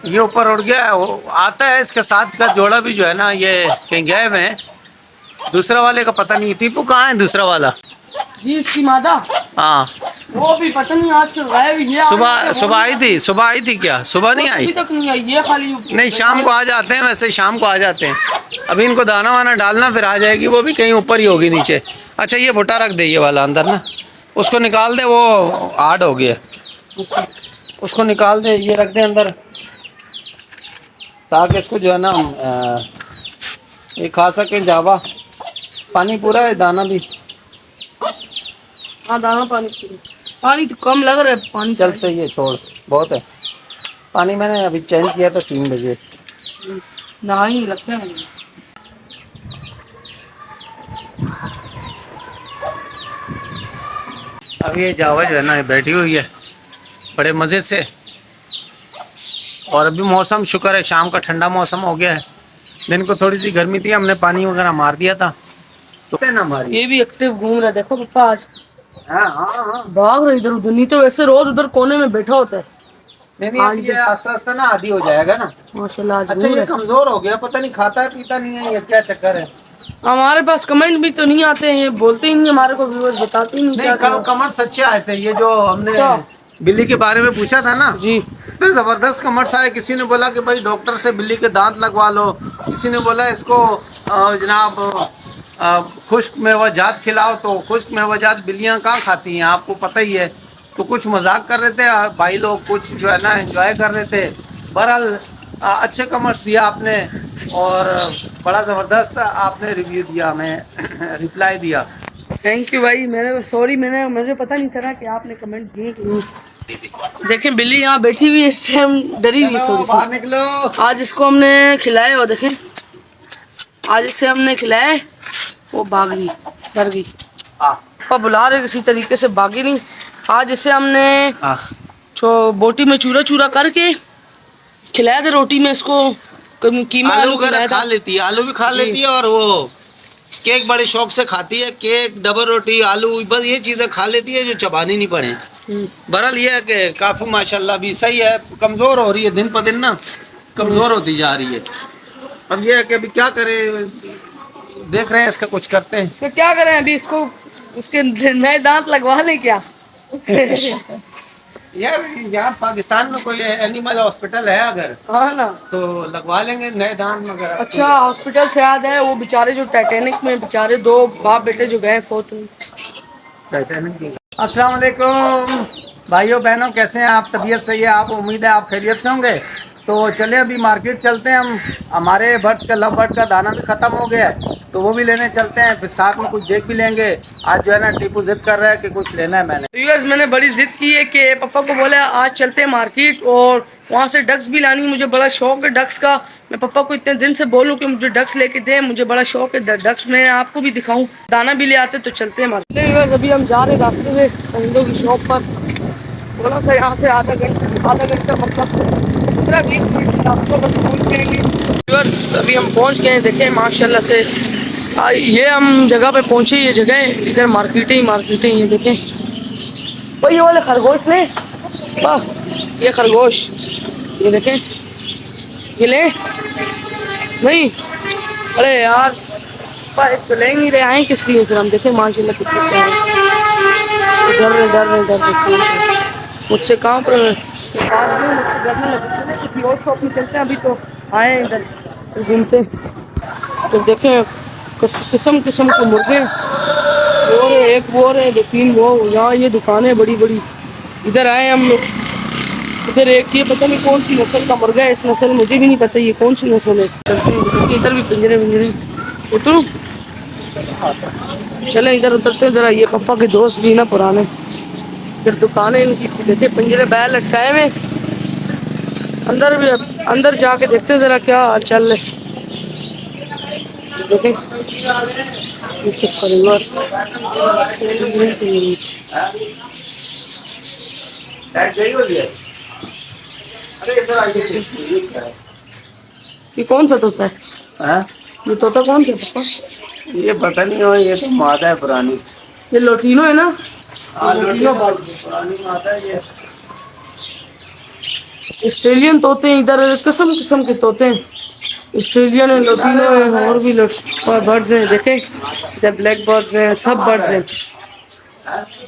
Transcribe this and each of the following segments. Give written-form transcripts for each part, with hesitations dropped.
ये ऊपर उड़ गया, वो आता है इसके साथ का जोड़ा भी जो है ना, ये कहीं गए हुए हैं। दूसरा वाले का पता नहीं, टीपू कहाँ है दूसरा वाला? जी इसकी मादा, हाँ वो भी पता नहीं आजकल गायब ही है। सुबह सुबह आई थी, सुबह आई थी क्या? सुबह नहीं आई? अभी तक नहीं आई, ये खाली नहीं शाम को आ जाते हैं, वैसे शाम को आ जाते हैं। अभी इनको दाना वाना डालना, फिर आ जाएगी। वो भी कहीं ऊपर ही होगी नीचे। अच्छा ये भुट्टा रख दे, ये वाला अंदर ना, उसको निकाल दे, वो हार्ड हो गया। उसको निकाल दे, ये रख दे अंदर, ताकि इसको जो है ना ये खा सकें। जावा पानी पूरा है, दाना भी। हाँ दाना पानी तो कम लग रहा है पानी। चल सही है, छोड़, बहुत है पानी। मैंने अभी चेंज किया था 3 बजे। ना ही लगता है मुझे। अब ये जावा जो है ना, बैठी हुई है बड़े मज़े से। और अभी मौसम शुक्र है, शाम का ठंडा मौसम हो गया है। दिन को थोड़ी सी गर्मी थी, हमने पानी वगैरह मार दिया था तो ना हमारी। ये भी एक्टिव घूम रहा है, देखो पापा आज। हाँ हाँ हाँ। भाग रहा इधर उधर, नहीं तो वैसे रोज उधर कोने में बैठा होता है। नहीं अब ये आस्ता आस्ता ना आदी हो जाएगा ना। माशाल्लाह आज अच्छा ये कमजोर हो गया, पता नहीं खाता है पीता नहीं है, ये क्या चक्कर है? हमारे पास कमेंट भी तो नहीं आते हैं, ये बोलते ही नहीं हमारे को, व्यूअर्स बताते ही नहीं क्या कल कमेंट्स सच्चे आए थे। ये जो हमने बिल्ली के बारे में पूछा था ना जी, इतने जबरदस्त कमेंट्स आए। किसी ने बोला कि भाई डॉक्टर से बिल्ली के दांत लगवा लो, किसी ने बोला इसको जनाब खुश्क मेवाजात खिलाओ। तो खुश्क मेवाजात बिल्लियाँ कहाँ खाती हैं, आपको पता ही है। तो कुछ मजाक कर रहे थे भाई लोग, कुछ जो है ना एंजॉय कर रहे थे। बहरहाल अच्छे कमेंट्स दिया आपने, और बड़ा ज़बरदस्त आपने रिव्यू दिया, हमें रिप्लाई दिया। थैंक यू भाई। सॉरी मुझे पता नहीं चला कि आपने कमेंट दिए। देखें बिल्ली यहाँ बैठी हुई है इस टाइम, डरी हुई थोड़ी सी। बाहर निकलो। आज इसको हमने खिलाया, और देखें आज इसे हमने खिलाया, वो भाग गई, डर गई। पापा बुला रहे किसी तरीके से, भागी नहीं। आज इसे हमने बोटी में चूरा चूरा करके खिलाया था, रोटी में इसको कीमा आलू खिलाया था। खा लेती है, आलू भी खा लेती है, और वो केक बड़े शौक से खाती है। केक, डबल रोटी, आलू, बस ये चीज़ें खा लेती है जो चबानी नहीं पड़े। बहरहाल ये है कि काफ़ी माशाल्लाह भी सही है। कमज़ोर हो रही है दिन पर दिन ना, कमज़ोर होती जा रही है। अब ये है कि अभी क्या करें, देख रहे हैं इसका कुछ करते हैं। इसका क्या करें, अभी इसको उसके नए दांत लगवा लें क्या? यार यहाँ पाकिस्तान में कोई एनिमल हॉस्पिटल है अगर, हाँ ना, तो लगवा लेंगे नए दांत वगैरह। अच्छा हॉस्पिटल से याद है, वो बेचारे जो टाइटैनिक में बेचारे 2 बाप बेटे जो गए फोर्ट में। अस्सलाम वालेकुम भाइयों बहनों, कैसे हैं आप? तबीयत सही है आप? उम्मीद है आप खैरियत से होंगे। तो चले अभी मार्केट चलते हैं हम। हमारे बर्ड्स का लव बर्ड का दाना भी ख़त्म हो गया है, तो वो भी लेने चलते हैं। फिर साथ में कुछ देख भी लेंगे। आज जो है ना टीपू जिद कर रहा है कि कुछ लेना है। मैंने बड़ी जिद की है कि पापा को बोला आज चलते हैं मार्केट, और वहाँ से डक्स भी लानी। मुझे बड़ा शौक है डक्स का। मैं पापा को इतने दिन से बोलूँ कि मुझे डक्स लेके दे, मुझे बड़ा शौक है डक्स। मैं आपको भी दिखाऊं, दाना भी ले आते तो चलते हैं मार्केट। अभी हम जा रहे हैं रास्ते से परिंदों की शॉप पर। थोड़ा सा यहाँ से आधा घंटा मतलब 15-20 मिनट रास्ते बस पहुँच जाएंगे। अभी हम पहुँच गए हैं, देखें माशाल्लाह से। ये हम जगह पे पहुँचे, ये जगह इधर मार्केटें ही ये देखें। भाई ये वाले खरगोश ले, बस ये खरगोश, ये देखें, ये ले नहीं। अरे यार तो लेंगे ही, ले आए किस लिए? फिर हम देखें माशाल्लाह कितने डर रहे मुझसे कहाँ पर मुझसे डरने लगे। किसी और शॉप में चलते हैं, अभी तो आए इधर घूमते। तो देखें किस्म किस्म के मुर्गे, वो है एक, वो है 2-3 वो। यहाँ ये दुकानें बड़ी बड़ी। इधर आए हम लोग, इधर एक ये पता नहीं कौन सी नस्ल का मुर्गा है। इस नस्ल मुझे भी नहीं पता ये कौन सी नस्ल है। चलते हैं इधर भी पिंजरे उतरो, चले इधर उतरते हैं जरा। ये पापा के दोस्त भी ना पुराने, इधर दुकानें इनकी देखे, पिंजरे बैल लटकाए हुए। अंदर जाके देखते हैं जरा क्या हाल चल रहा है। देखें ये कौन सा तोता है? ये तोता कौन सा पापा? ये पता नहीं हो, ये तो मादा है पुरानी। ये लोटीनो है ना? लोटीनो पुरानी मादा है ये। ऑस्ट्रेलियन तोते हैं इधर, किस्म किस्म के तोते हैं, ऑस्ट्रेलियन है, लोटिनो है, और भी बर्ड्स हैं। देखें इधर ब्लैक बर्ड्स हैं, सब बर्ड्स हैं,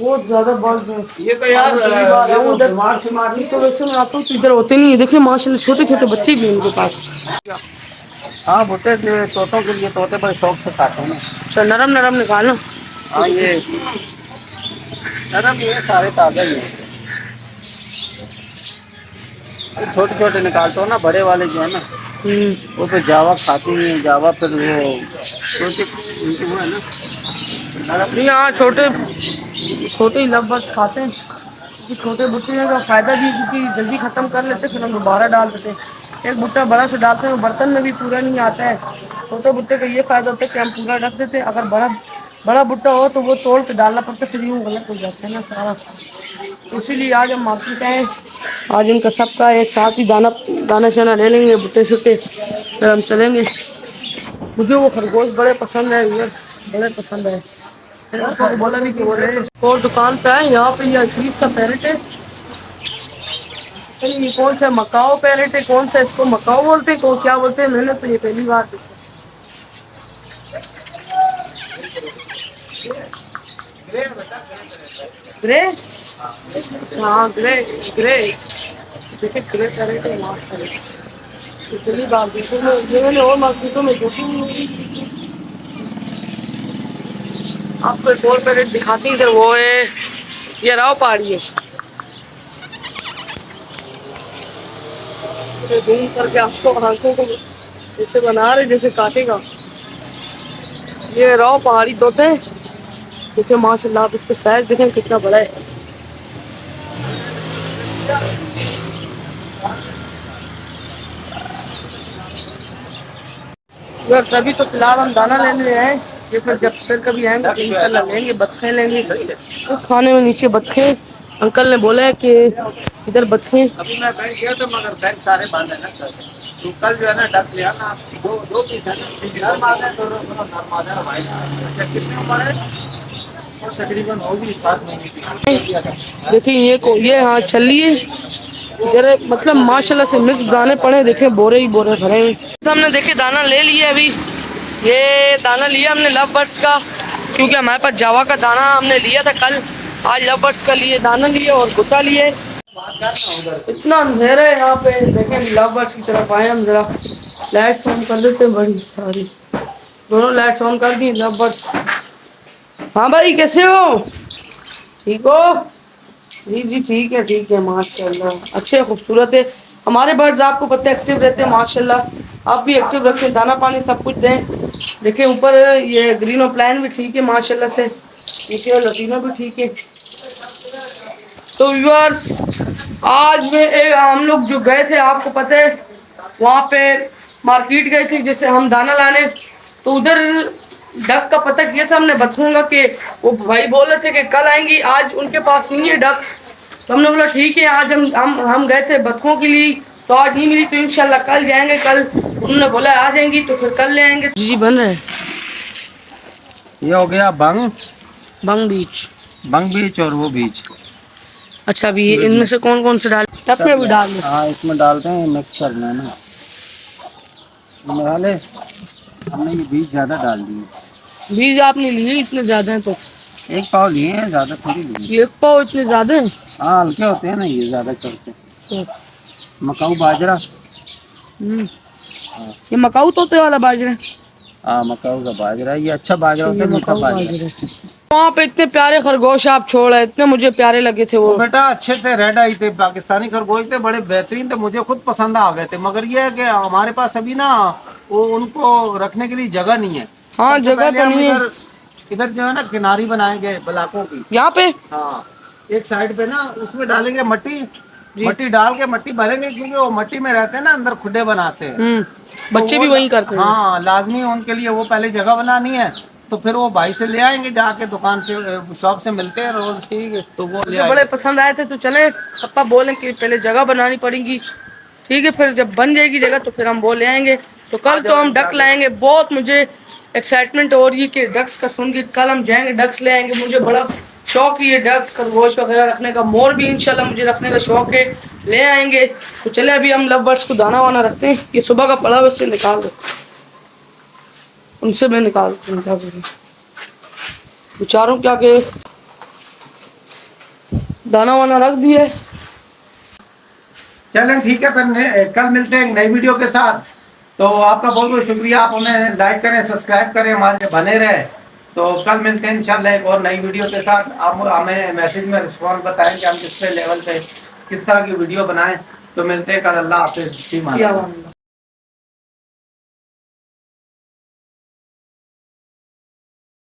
बहुत ज्यादा बर्ड्स हैं। ये तो यार उधर बीमार शिमार नहीं तो वैसे मैं आता हूँ तो इधर होते नहीं है। देखिए माशाल्लाह छोटे छोटे बच्चे भी हैं इनके पास। हाँ भुट्टे तोतों के लिए तोते बड़े शौक से खाते हैं ना। अच्छा नरम नरम निकालो। हाँ ये नरम ये सारे ताज़ा ही हैं। छोटे छोटे निकालते हो ना, बड़े वाले जो है ना वो तो जावा खाती नहीं है। जावा फिर वो छोटे वो है ना नरम। नहीं हाँ छोटे छोटे ही लवबर्ड्स खाते हैं, क्योंकि छोटे भुट्टे का फ़ायदा भी है, क्योंकि जल्दी ख़त्म कर लेते हैं, फिर हम दोबारा डाल देते हैं। एक भुट्टा बड़ा से डालते हैं वो बर्तन में भी पूरा नहीं आता है। छोटे भुट्टे का ये फ़ायदा होता है कि हम पूरा रख देते हैं, अगर बड़ा बड़ा भुट्टा हो तो वो तोड़ के डालना पड़ता है, फिर यूँ गलत हो जाता है ना सारा। इसीलिए आज हम मार्केट आए, आज इनका सबका एक साथ ही दाना दाना शाना ले लेंगे, भुट्टे शुट्टे, फिर हम चलेंगे। मुझे वो खरगोश बड़े पसंद है, ये बड़े पसंद है। मैंने बोला भी कि बोले और दुकान पे है, यहाँ पे ये अजीब सा पैरेट है। ये कौन सा मकाओ पैरेट है, कौन सा इसको मकाओ बोलते हैं, को क्या बोलते हैं, मैंने तो ये पहली बार देखा। ग्रे, हाँ ग्रे ग्रे, देखिए ग्रे पैरेट है माशाल्लाह, पहली बार देखी मैंने और मार्केटों में देखी नहीं। आपको एक और पैरेट दिखाती हैं, इधर वो है, ये राव पहाड़ी है, घूम करके आपको आंखों को जैसे बना रहे जैसे काटेगा। ये राव पहाड़ी तोते हैं, देखिए माशाल्लाह, आप इसका साइज देखें कितना बड़ा है। यार तभी तो फिलहाल हम दाना लेने आए, ये फिर जब फिर कभी आएंगे तो इंशाल्लाह लेंगे, बतखें लेंगे। उस खाने में नीचे बतखें, अंकल ने बोला है कि इधर बतखें। अभी मैं बैंक गया तो मगर बैंक सारे बंद है ना सर। तो कल जो है ना डक लिया ना, दो पीस है ना, नर मादा है, दोनों नर मादा है भाई। अच्छा कितने उम्र है? और तकरीबन होगी 7 महीने की। देखिए ये हाँ छल्ली है, जरा मतलब माशाल्लाह से मिक्स दाने पड़े, देखे बोरे ही बोरे भरे हुए। हमने देखे दाना ले लिया, अभी ये दाना लिया हमने लव बर्ड्स का, क्योंकि हमारे पास जावा का दाना हमने लिया था कल, आज लव बर्ड्स का लिए दाना लिए और गुट्टा लिए। इतना अंधेरा है यहाँ पे, देखें लव बर्ड्स की तरफ आए हम, जरा लाइट्स ऑन कर देते हैं, बड़ी सारी दोनों लाइट्स ऑन कर दी लव बर्ड्स। हाँ भाई कैसे हो, ठीक हो? जी जी ठीक है माशाल्लाह, अच्छे खूबसूरत है हमारे बर्ड्स, आपको पता है एक्टिव रहते हैं माशाल्लाह, आप भी एक्टिव रखें, दाना पानी सब कुछ दें। देखिए ऊपर ये ग्रीनो प्लान भी ठीक है माशाल्लाह से, नीचे लतीनो भी ठीक है। तो व्यूअर्स आज में हम लोग जो गए थे, आपको पता है वहाँ पे मार्केट गए थे, जैसे हम दाना लाने, तो उधर डक का पता किया था हमने बतखों का, कि वो भाई बोल रहे थे कि कल आएंगी, आज उनके पास नहीं है डक्स, तो हमने बोला ठीक है, आज हम गए थे बतखों के लिए, तो आज नहीं मिली, तो इंशाल्लाह कल जाएंगे, कल उन्होंने बोला आ जाएंगी तो फिर कल ले आएंगे। जी बन रहे हैं, ये हो गया बंग बीच और वो बीच। अच्छा अभी इनमें से कौन कौन से डाल, टप में भी डाल दो? हाँ इसमें डालते हैं, मिक्स करना है ना, डाले हमने ये बीज ज़्यादा डाल दिए। बीज आपने लिए इतने ज्यादा हैं तो? 1 पाव लिए हैं, ज़्यादा थोड़ी लिए। 1 पाव इतने ज्यादा हैं? हाँ हल्के होते हैं ना ये, ज़्यादा चलते हैं। मकाऊ बाजरा, ये मकाऊ तोते वाला बाजरा? हाँ मकाऊ का बाजरा, ये अच्छा बाजरा होता है, मीठा बाजरा। वहाँ पे इतने प्यारे खरगोश आप छोड़े, इतने मुझे प्यारे लगे थे वो। बेटा अच्छे थे, रेड आई थे, पाकिस्तानी खरगोश थे, बड़े बेहतरीन थे, मुझे खुद पसंद आ गए थे, मगर ये है कि हमारे पास अभी ना वो उनको रखने के लिए जगह नहीं है। हाँ जगह तो नहीं है। इधर जो है ना किनारी बनाएंगे ब्लाकों की, यहाँ पे हाँ एक साइड पे ना, उसमें डालेंगे मट्टी डाल के मट्टी भरेंगे, क्योंकि वो मट्टी में रहते हैं ना, अंदर खुडे बनाते हैं। बच्चे भी वही करते हैं। हाँ लाजमी उनके लिए वो पहले जगह बनानी है, तो फिर वो भाई से ले आएंगे, जाके दुकान से शॉप से मिलते हैं रोज, ठीक है, तो वो ले बड़े पसंद आए थे, तो चले पापा बोले कि पहले जगह बनानी पड़ेगी, ठीक है, फिर जब बन जाएगी जगह तो फिर हम वो ले आएंगे। तो कल तो हम डक लाएंगे, बहुत मुझे एक्साइटमेंट हो रही है कि डक्स का सुन के, कल हम जाएंगे डक्स ले आएंगे, मुझे बड़ा शौक है ये डक्स खरगोश वगैरह रखने का, मोर भी इंशाल्लाह मुझे रखने का शौक है, ले आएंगे। तो चले अभी हम लव बर्ड्स को दाना वाना रखते हैं। ये सुबह का पड़ा हुआ इससे निकाल दो, उनसे मैं निकाल बेचारों क्या के दाना वाना रख दिए। चलें ठीक है, फिर कल मिलते हैं एक नई वीडियो के साथ। तो आपका बहुत बहुत शुक्रिया, आप हमें लाइक करें, सब्सक्राइब करें, हमारे बने रहे। तो कल मिलते हैं इंशाल्लाह एक और नई वीडियो के साथ। आप हमें मैसेज में रिस्पॉन्स बताएं कि हम किस पे लेवल पे किस तरह की वीडियो बनाएं। तो मिलते हैं कल। अल्लाह हाफिज़।